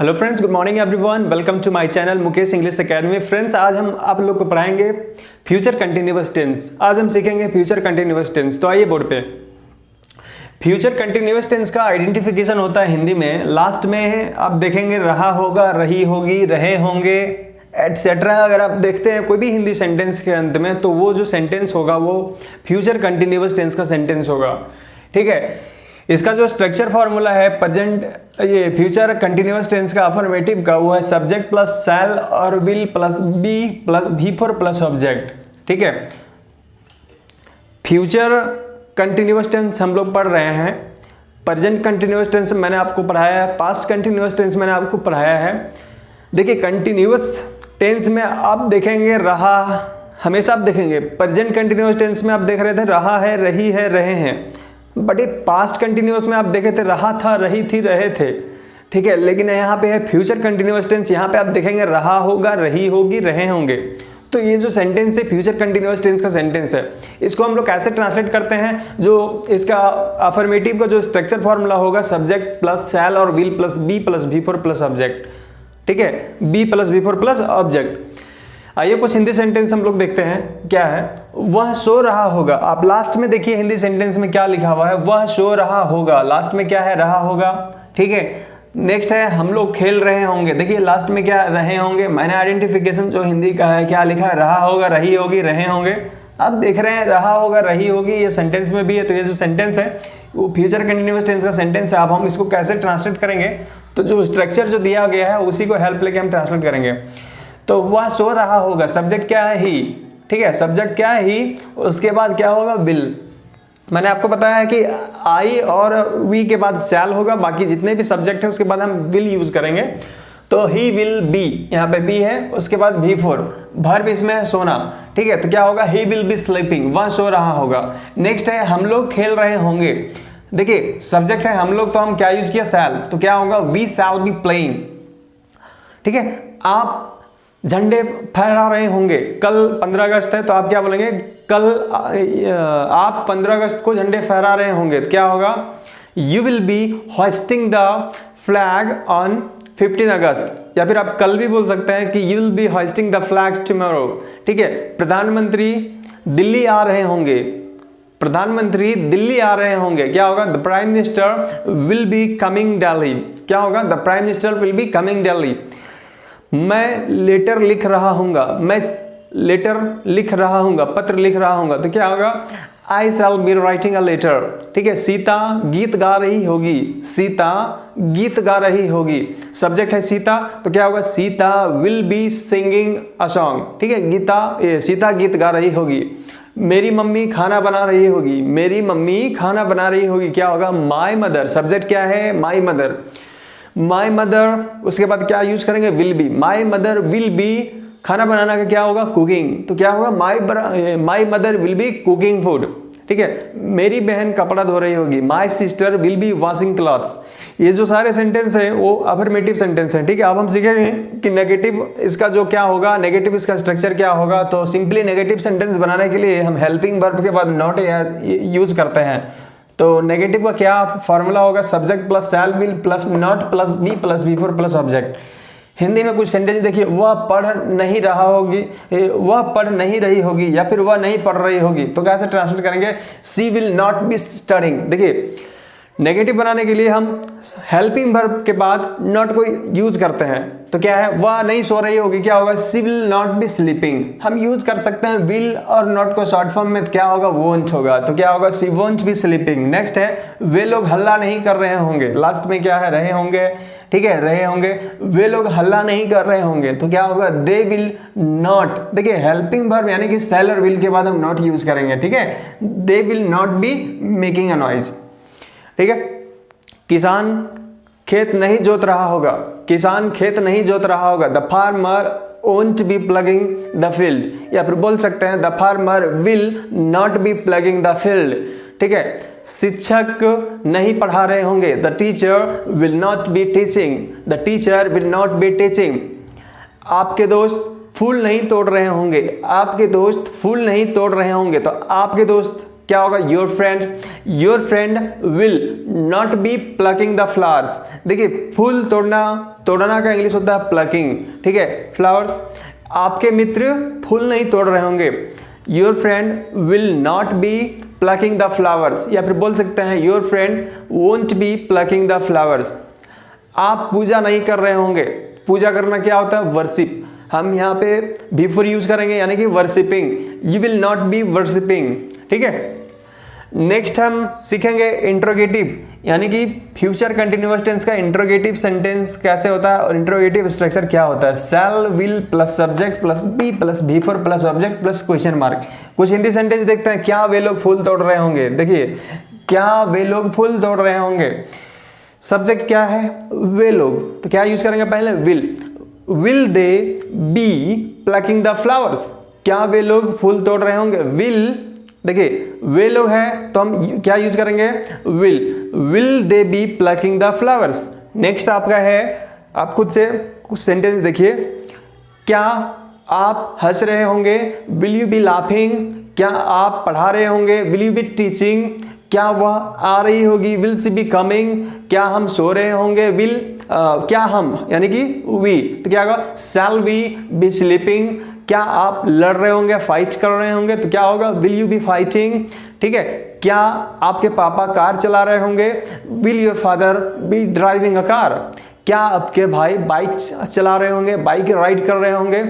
Hello friends, good morning everyone, welcome to my channel Mukesh English academy. Friends, आज हम आप लोग को पढ़ाएंगे फ्यूचर कंटिन्यूअस टेंस। आज हम सीखेंगे फ्यूचर कंटिन्यूअस टेंस। तो आइए बोर्ड पे। फ्यूचर कंटिन्यूअस टेंस का आइडेंटिफिकेशन होता है हिंदी में, लास्ट में आप देखेंगे रहा होगा, रही होगी, रहे होंगे एटसेट्रा। अगर आप देखते हैं कोई भी हिंदी सेंटेंस के अंत में, तो वो जो सेंटेंस होगा वो फ्यूचर कंटिन्यूअस टेंस का सेंटेंस होगा। ठीक है, इसका जो स्ट्रक्चर फॉर्मूला है प्रेजेंट ये फ्यूचर कंटिन्यूअस टेंस का अफर्मेटिव का, वो है सब्जेक्ट प्लस शैल और will plus be plus V four plus object. ठीक है, फ्यूचर कंटिन्यूअस टेंस हम लोग पढ़ रहे हैं। प्रेजेंट कंटिन्यूअस टेंस मैंने आपको पढ़ाया है, पास्ट कंटिन्यूअस टेंस मैंने आपको पढ़ाया है। देखिए, कंटिन्यूअस टेंस में आप देखेंगे रहा, हमेशा आप देखेंगे। प्रेजेंट कंटिन्यूअस टेंस में आप देख रहे थे रहा है, रही है, रहे हैं, बट ये पास्ट कंटिन्यूअस में आप देखे थे रहा था, रही थी, रहे थे। ठीक है, लेकिन यहाँ पे है फ्यूचर कंटिन्यूअस टेंस। यहाँ पे आप देखेंगे रहा होगा, रही होगी, रहे होंगे। तो ये जो सेंटेंस है फ्यूचर कंटिन्यूअस टेंस का सेंटेंस है। इसको हम लोग कैसे ट्रांसलेट करते हैं? जो इसका अफर्मेटिव का जो स्ट्रक्चर फॉर्मूला होगा सब्जेक्ट प्लस शैल और will plus be plus V four plus object. ठीक है, be plus V four plus object. आइए कुछ हिंदी सेंटेंस हम लोग देखते हैं क्या है। वह सो रहा होगा। आप लास्ट में देखिए हिंदी सेंटेंस में क्या लिखा हुआ है, वह सो रहा होगा। लास्ट में क्या है? रहा होगा। ठीक है, नेक्स्ट है हम लोग खेल रहे होंगे। देखिए लास्ट में क्या? रहे होंगे। मैंने आइडेंटिफिकेशन जो हिंदी का है क्या लिखा है? रहा होगा, रही होगी, रहे होंगे। आप देख रहे हैं रहा होगा, रही होगी, ये सेंटेंस में भी है। तो ये जो सेंटेंस है वो फ्यूचर कंटिन्यूअस टेंस का सेंटेंस है। अब हम इसको कैसे ट्रांसलेट करेंगे? तो जो स्ट्रक्चर जो दिया गया है उसी को हेल्प लेके हम ट्रांसलेट करेंगे। तो वह सो रहा होगा, सब्जेक्ट क्या है? ही। ठीक है, सब्जेक्ट क्या है? ही। उसके बाद क्या होगा? विल। मैंने आपको बताया है कि आई और वी के बाद शैल होगा, बाकी जितने भी सब्जेक्ट है उसके बाद हम विल यूज करेंगे। तो ही विल बी, यहाँ पे बी है, उसके बाद वी फोर, वर्ब इसमें है सोना। ठीक है, तो क्या होगा? ही विल बी स्लीपिंग, वह सो रहा होगा। नेक्स्ट है हम लोग खेल रहे होंगे। देखिए सब्जेक्ट है हम लोग, तो हम क्या यूज किया? शैल। तो क्या होगा? We shall be playing. ठीक है, आप झंडे फहरा रहे होंगे। कल 15 अगस्त है, तो आप क्या बोलेंगे? कल आप 15 अगस्त को झंडे फहरा रहे होंगे। तो क्या होगा? You will be hosting the flag on 15 अगस्त। या फिर आप कल भी बोल सकते हैं कि you will be hosting the flag tomorrow. ठीक है, प्रधानमंत्री दिल्ली आ रहे होंगे। प्रधानमंत्री दिल्ली आ रहे होंगे। क्या होगा? The prime minister will be coming Delhi. क्या होगा? The prime minister will be coming Delhi. मैं लेटर लिख रहा हूँगा। मैं लेटर लिख रहा हूँगा, पत्र लिख रहा हूँगा। तो क्या होगा? I shall be writing a letter. ठीक है, सीता गीत गा रही होगी। सीता गीत गा रही होगी। सब्जेक्ट है सीता, तो क्या होगा? Sita will be singing a song. ठीक है, सीता गीत गा रही होगी। मेरी मम्मी खाना बना रही होगी। मेरी मम्मी खाना बना रही होगी। क्या होगा? My mother. सब्जेक्ट क्या है? My mother. माई मदर, उसके बाद क्या यूज करेंगे? Will be. My mother will be, खाना बनाना का क्या होगा? कुकिंग। तो क्या होगा? My mother will be cooking food. ठीक है, मेरी बहन कपड़ा धो रही होगी। My sister will be washing clothes. ये जो सारे सेंटेंस है वो अफर्मेटिव सेंटेंस है। ठीक है, अब हम सीखेंगे कि नेगेटिव इसका जो क्या होगा, नेगेटिव इसका स्ट्रक्चर क्या होगा। तो सिंपली नेगेटिव सेंटेंस बनाने के लिए हम हेल्पिंग वर्ब के बाद नॉट यूज करते हैं। तो नेगेटिव का क्या फॉर्मूला होगा? Subject plus shall will plus not plus be plus V four plus object. Hindi में कुछ सेंटेंस देखिए, वह पढ़ नहीं रहा होगी, वह पढ़ नहीं रही होगी, या फिर वह नहीं पढ़ रही होगी। तो कैसे ट्रांसलेट करेंगे? सी विल नॉट बी स्टडिंग। देखिए नेगेटिव बनाने के लिए हम हेल्पिंग वर्ब के बाद नॉट को यूज करते हैं। तो क्या है? वह नहीं सो रही होगी। क्या होगा? सी विल नॉट बी स्लीपिंग। हम यूज कर सकते हैं विल और नॉट को शॉर्ट फॉर्म में। क्या होगा? वोंट होगा। तो क्या होगा? सी वोंट बी स्लीपिंग। नेक्स्ट है वे लोग हल्ला नहीं कर रहे होंगे। लास्ट में क्या है? रहे होंगे। ठीक है, रहे होंगे। वे लोग हल्ला नहीं कर रहे होंगे। तो क्या होगा? They will not. देखिए हेल्पिंग वर्ब यानी कि शैल और विल के बाद हम नॉट यूज करेंगे। ठीक है, they will not be making a noise. ठीक है, किसान खेत नहीं जोत रहा होगा। किसान खेत नहीं जोत रहा होगा। The farmer won't be plugging the field। या फिर बोल सकते हैं the farmer will not B plugging the field. ठीक है, शिक्षक नहीं पढ़ा रहे होंगे। The teacher will not be teaching. The teacher will not be teaching. आपके दोस्त फूल नहीं तोड़ रहे होंगे। आपके दोस्त फूल नहीं तोड़ रहे होंगे। तो आपके दोस्त क्या होगा, your friend will not B plucking the flowers. देखिए फूल तोड़ना का इंग्लिश होता है प्लकिंग, ठीक है, फ्लावर्स। आपके मित्र फूल नहीं तोड़ रहे होंगे, your friend will not B plucking the flowers, या फिर बोल सकते हैं your friend won't be plucking the flowers. आप पूजा नहीं कर रहे होंगे, पूजा करना क्या होता है, वर्शिप, हम यहाँ पे बिफोर यूज करेंगे यानी कि worshipping, you will not be worshipping, ठीक है। नेक्स्ट हम सीखेंगे इंट्रोगेटिव, यानी कि फ्यूचर कंटिन्यूअस टेंस का इंट्रोगेटिव सेंटेंस कैसे होता है और इंट्रोगेटिव स्ट्रक्चर क्या होता है। Shall, will plus subject plus be plus B four plus object plus question mark. कुछ हिंदी सेंटेंस देखते हैं, क्या वे लोग फूल तोड़ रहे होंगे। देखिए क्या वे लोग फूल तोड़ रहे होंगे, सब्जेक्ट क्या है, वे लोग, तो क्या यूज करेंगे पहले, will they B plucking the flowers, क्या वे लोग फूल तोड़ रहे होंगे, विल, देखिए वे लोग हैं तो हम क्या यूज करेंगे, will they B plucking the flowers. Next आपका है, आप खुद से कुछ सेंटेंस देखिए, क्या आप हंस रहे होंगे, विल यू बी लाफिंग, क्या आप पढ़ा रहे होंगे, विल यू बी टीचिंग, क्या वह आ रही होगी, विल सी बी कमिंग, क्या हम सो रहे होंगे, क्या हम यानी कि वी, तो क्या होगा, शैल वी बी स्लीपिंग, क्या आप लड़ रहे होंगे, फाइट कर रहे होंगे, तो क्या होगा, विल यू बी फाइटिंग, ठीक है। क्या आपके पापा कार चला रहे होंगे, will your father be driving a car, क्या आपके भाई बाइक चला रहे होंगे, बाइक राइड कर रहे होंगे,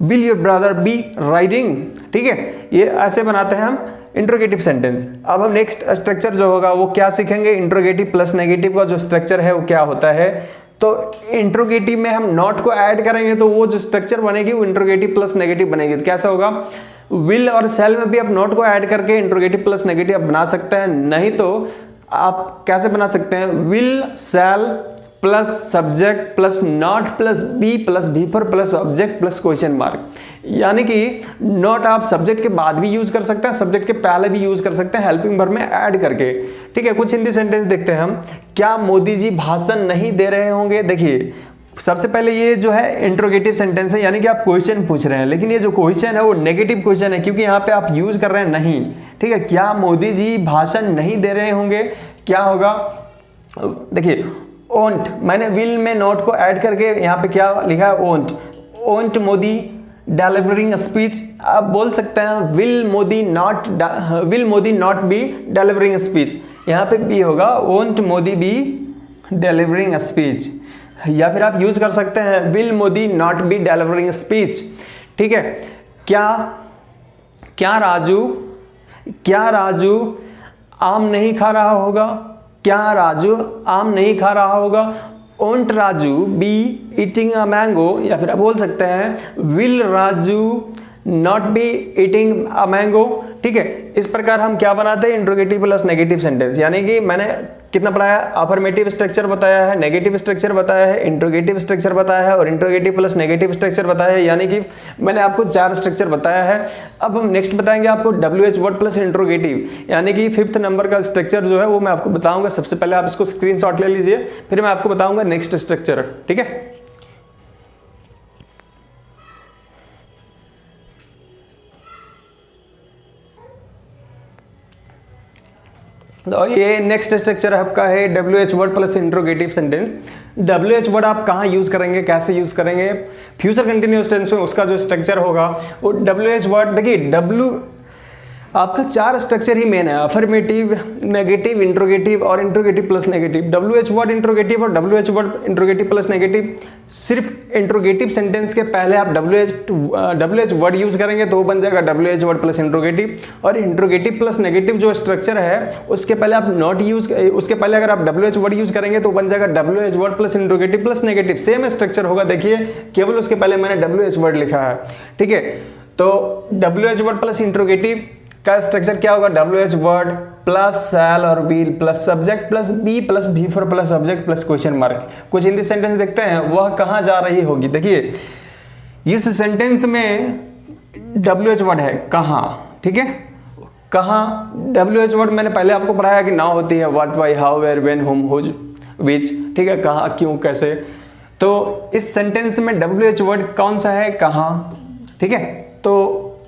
will your brother be riding, ठीक है। ये ऐसे बनाते हैं हम इंट्रोगेटिव सेंटेंस। अब हम नेक्स्ट स्ट्रक्चर जो होगा वो क्या सीखेंगे, इंट्रोगेटिव प्लस नेगेटिव का जो स्ट्रक्चर है वो क्या होता है। तो इंट्रोगेटिव में हम नॉट को ऐड करेंगे तो वो जो स्ट्रक्चर बनेगी वो इंट्रोगेटिव प्लस नेगेटिव बनेगी। तो कैसा होगा, विल और सेल में भी आप नॉट को ऐड करके इंट्रोगेटिव प्लस नेगेटिव आप बना सकते हैं, नहीं तो आप कैसे बना सकते हैं, will shall plus subject plus not plus B four plus object plus question mark. यानी कि नॉट आप सब्जेक्ट के बाद भी यूज कर सकते हैं, सब्जेक्ट के पहले भी यूज कर सकते हैं, हेल्पिंग वर्ब में ऐड करके, ठीक है। कुछ हिंदी सेंटेंस देखते हैं हम, क्या मोदी जी भाषण नहीं दे रहे होंगे। देखिए सबसे पहले ये जो है इंट्रोगेटिव सेंटेंस है, यानी कि आप क्वेश्चन पूछ रहे हैं, लेकिन ये जो क्वेश्चन है वो नेगेटिव क्वेश्चन है क्योंकि यहाँ पे आप यूज कर रहे हैं नहीं, ठीक है। क्या मोदी जी भाषण नहीं दे रहे होंगे, क्या होगा, देखिए ओंट, मैंने विल में नोट को ऐड करके यहाँ पे क्या लिखा है, ओंट मोदी डिलीवरिंग स्पीच। आप बोल सकते हैं will Modi not be delivering speech, यहाँ पे भी होगा ओंट मोदी बी डिलीवरिंग स्पीच, या फिर आप यूज कर सकते हैं will Modi not be delivering speech, ठीक है। क्या राजू आम नहीं खा रहा होगा, क्या राजू आम नहीं खा रहा होगा, won't Raju be eating a mango, या फिर आप बोल सकते हैं will Raju not be eating a mango, ठीक है। इस प्रकार हम क्या बनाते हैं, इंट्रोगेटिव प्लस नेगेटिव सेंटेंस। यानी कि मैंने कितना पढ़ाया, अफर्मेटिव स्ट्रक्चर बताया है, नेगेटिव स्ट्रक्चर बताया है, इंट्रोगेटिव स्ट्रक्चर बताया है और इंट्रोगेटिव प्लस नेगेटिव स्ट्रक्चर बताया है, यानी कि मैंने आपको 4 स्ट्रक्चर बताया है। अब हम नेक्स्ट बताएंगे आपको WH वर्ड प्लस इंट्रोगेटिव, यानी कि 5th नंबर का स्ट्रक्चर जो है वो मैं आपको बताऊंगा। सबसे पहले आप इसको स्क्रीनशॉट ले लीजिए, फिर मैं आपको बताऊंगा नेक्स्ट स्ट्रक्चर, ठीक है। तो ये नेक्स्ट स्ट्रक्चर आपका है WH word plus interrogative sentence. WH word आप कहाँ यूज करेंगे, कैसे यूज करेंगे, फ्यूचर कंटिन्यूअस टेंस में उसका जो स्ट्रक्चर होगा वो WH वर्ड, देखिए आपका 4 स्ट्रक्चर ही मेन है, अफर्मेटिव, नेगेटिव, इंट्रोगेटिव और interrogative plus negative. WH word interrogative और WH word interrogative plus negative. सिर्फ इंट्रोगेटिव सेंटेंस के पहले आप WH वर्ड यूज करेंगे तो वो बन जाएगा WH वर्ड प्लस इंट्रोगेटिव, और इंट्रोगेटिव प्लस नेगेटिव जो स्ट्रक्चर है उसके पहले आप उसके पहले अगर आप WH वर्ड यूज करेंगे तो बन जाएगा WH word plus interrogative plus negative. Same structure होगा, देखिए केवल उसके पहले मैंने WH वर्ड लिखा है, ठीक है। तो WH वर्ड प्लस इंट्रोगेटिव का स्ट्रक्चर क्या होगा, WH वर्ड प्लस शैल और will plus subject plus B four plus object plus question mark. कुछ हिंदी सेंटेंस देखते हैं, वह कहाँ जा रही होगी। देखिए इस सेंटेंस में WH वर्ड है कहाँ, ठीक है। कहाँ WH वर्ड मैंने पहले आपको पढ़ाया कि नाउ होती है what, why, how, where, when, whom, whose, which, ठीक है। कहाँ, क्यों, कैसे। तो इस सेंटेंस में WH वर्ड कौन सा है, कहाँ, ठीक है। तो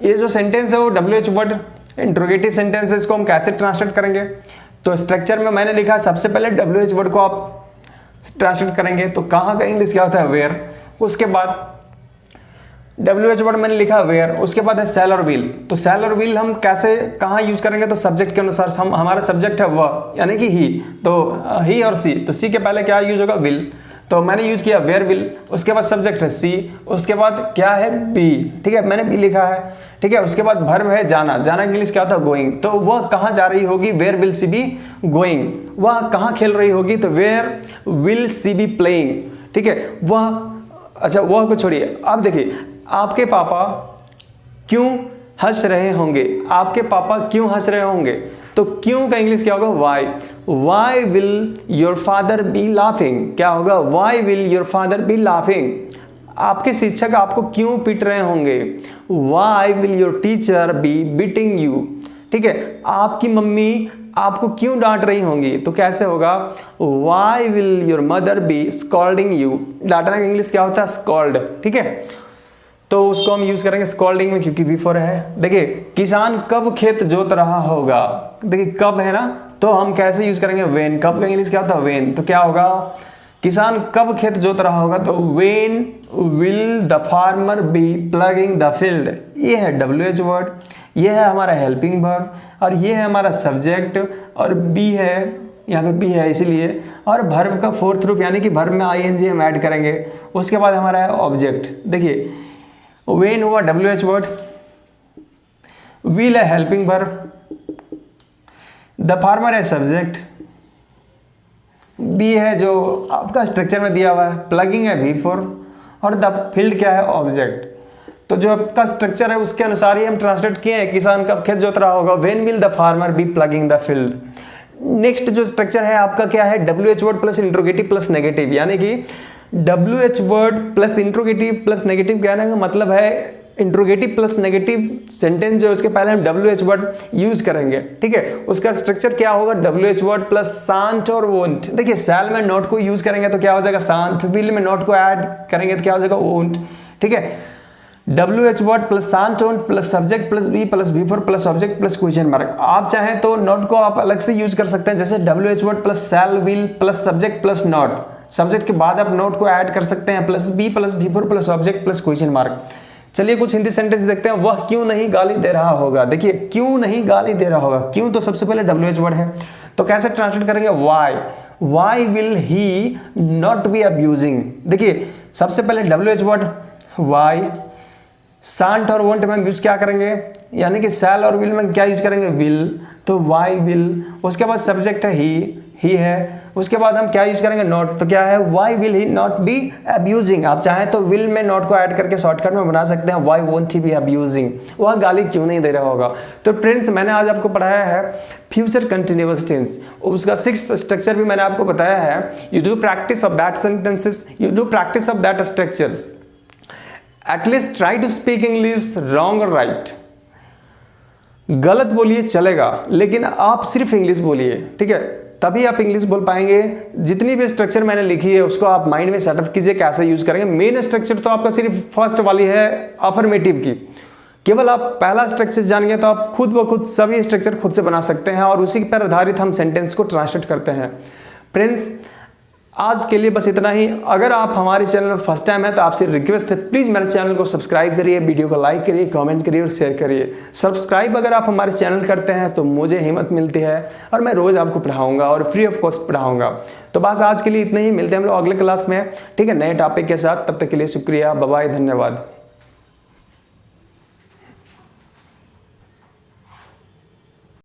ये जो सेंटेंस है वो WH वर्ड इंट्रोगेटिव सेंटेंसेस को हम कैसे ट्रांसलेट करेंगे? तो स्ट्रक्चर में मैंने लिखा सबसे पहले WH वर्ड को आप ट्रांसलेट करेंगे, तो कहाँ का इंग्लिश क्या होता है? वेयर। उसके बाद WH वर्ड मैंने लिखा वेयर, उसके बाद है शैल और विल। तो शैल और विल हम कैसे कहाँ यूज करेंगे? तो सब्जेक्ट के अनुसार, हम हमारा सब्जेक्ट है वह, यानी कि ही, तो ही और सी, तो सी के पहले क्या यूज होगा? विल। तो मैंने यूज किया वेयर विल, उसके बाद सब्जेक्ट है सी, उसके बाद क्या है? बी, ठीक है, मैंने बी लिखा है, ठीक है। उसके बाद वर्ब है जाना, जाना इंग्लिश क्या होता है? गोइंग। तो वह कहाँ जा रही होगी? Where will she be going. वह कहाँ खेल रही होगी? तो where will she be playing, ठीक है। वह, अच्छा वह को छोड़िए, अब देखिए आपके पापा क्यों हंस रहे होंगे? आपके पापा क्यों हंस रहे होंगे? तो क्यों का इंग्लिश क्या होगा? Why. Why will your father be laughing? क्या होगा? Why will your father be laughing? आपके शिक्षक आपको क्यों पीट रहे होंगे? Why will your teacher be beating you? ठीक है, आपकी मम्मी आपको क्यों डांट रही होंगी? तो कैसे होगा? Why will your mother be scolding you? डांटना का इंग्लिश क्या होता है? स्कॉल्ड, ठीक है। तो उसको हम यूज करेंगे स्कॉल्डिंग में, क्योंकि V4 है। देखिए किसान कब खेत जोत रहा होगा? देखिए कब है ना, तो हम कैसे यूज करेंगे? वेन। कब का इंग्लिश क्या होता है? वेन। तो क्या होगा? किसान कब खेत जोत रहा होगा? तो when will the farmer be plugging the field. ये है WH वर्ड, ये है हमारा हेल्पिंग वर्ब, और ये है हमारा सब्जेक्ट, और बी है, यहाँ पे बी है इसीलिए, और वर्ब का फोर्थ रूप यानी कि वर्ब में ING हम ऐड करेंगे। उसके बाद हमारा है ऑब्जेक्ट। देखिए वेन हुआ WH वर्ड, विल है हेल्पिंग वर्ब, द फार्मर है सब्जेक्ट, बी है जो आपका स्ट्रक्चर में दिया हुआ है, प्लगिंग है V4, और द फील्ड क्या है? ऑब्जेक्ट। तो जो आपका स्ट्रक्चर है उसके अनुसार ही हम ट्रांसलेट किए हैं। किसान कब खेत जोत रहा होगा? When will the farmer be plugging the field. Next जो स्ट्रक्चर है आपका क्या है? WH word plus interrogative plus negative, यानी कि WH word plus interrogative plus negative कहने का मतलब है इंट्रोगेटिव प्लस नेगेटिव सेंटेंस जो है उसके पहले हम WH वर्ड यूज करेंगे, ठीक है। उसका स्ट्रक्चर क्या होगा? WH वर्ड प्लस शांत और वोंट। देखिए शैल में नॉट को यूज करेंगे तो क्या हो जाएगा? शांत। विल में नॉट को ऐड करेंगे तो क्या हो जाएगा? वोंट, ठीक है। WH word plus shan't won't plus subject plus be plus V4 plus object plus question mark. आप चाहें तो नॉट को आप अलग से यूज कर सकते हैं, जैसे WH word plus shall will plus subject plus not. Subject के बाद आप नोट को ऐड कर सकते हैं, plus be plus V4 plus object plus question mark. चलिए कुछ हिंदी सेंटेंस देखते हैं। वह क्यों नहीं गाली दे रहा होगा? देखिए क्यों नहीं गाली दे रहा होगा, क्यों तो सबसे पहले WH वर्ड है, तो कैसे ट्रांसलेट करेंगे? Why. Why will he not be abusing? देखिए सबसे पहले WH वर्ड वाई, शांत और वोंट में यूज क्या करेंगे? यानी कि शैल और विल में क्या यूज करेंगे? विल। तो वाई विल, उसके बाद सब्जेक्ट है ही है, उसके बाद हम क्या यूज करेंगे? नॉट। तो क्या है? Why will he not be abusing. आप चाहें तो विल में नॉट को ऐड करके शॉर्टकट में बना सकते हैं, why won't he be abusing? वह गाली क्यों नहीं दे रहा होगा? तो फ्रेंड्स मैंने आज आपको पढ़ाया है फ्यूचर कंटिन्यूअस टेंस, उसका 6th स्ट्रक्चर भी मैंने आपको बताया है। You do practice of that sentences, you do practice of that structures, at least try to speak English wrong और राइट। गलत बोलिए चलेगा, लेकिन आप सिर्फ इंग्लिश बोलिए, ठीक है, तभी आप इंग्लिश बोल पाएंगे। जितनी भी स्ट्रक्चर मैंने लिखी है उसको आप माइंड में सेटअप कीजिए कैसे यूज करेंगे। मेन स्ट्रक्चर तो आपका सिर्फ फर्स्ट वाली है अफर्मेटिव की, केवल आप पहला स्ट्रक्चर जान गए तो आप खुद ब खुद सभी स्ट्रक्चर खुद से बना सकते हैं, और उसी पर आधारित हम सेंटेंस को ट्रांसलेट करते हैं। फ्रेंड्स आज के लिए बस इतना ही। अगर आप हमारे चैनल में फर्स्ट टाइम है तो आपसे रिक्वेस्ट है प्लीज़ मेरे चैनल को सब्सक्राइब करिए, वीडियो को लाइक करिए, कमेंट करिए और शेयर करिए। सब्सक्राइब अगर आप हमारे चैनल करते हैं तो मुझे हिम्मत मिलती है और मैं रोज़ आपको पढ़ाऊंगा और फ्री ऑफ कॉस्ट पढ़ाऊंगा। तो बस आज के लिए इतना ही, मिलते हैं हम लोग अगले क्लास में, ठीक है, नए टॉपिक के साथ। तब तक के लिए शुक्रिया, बाय बाय, धन्यवाद।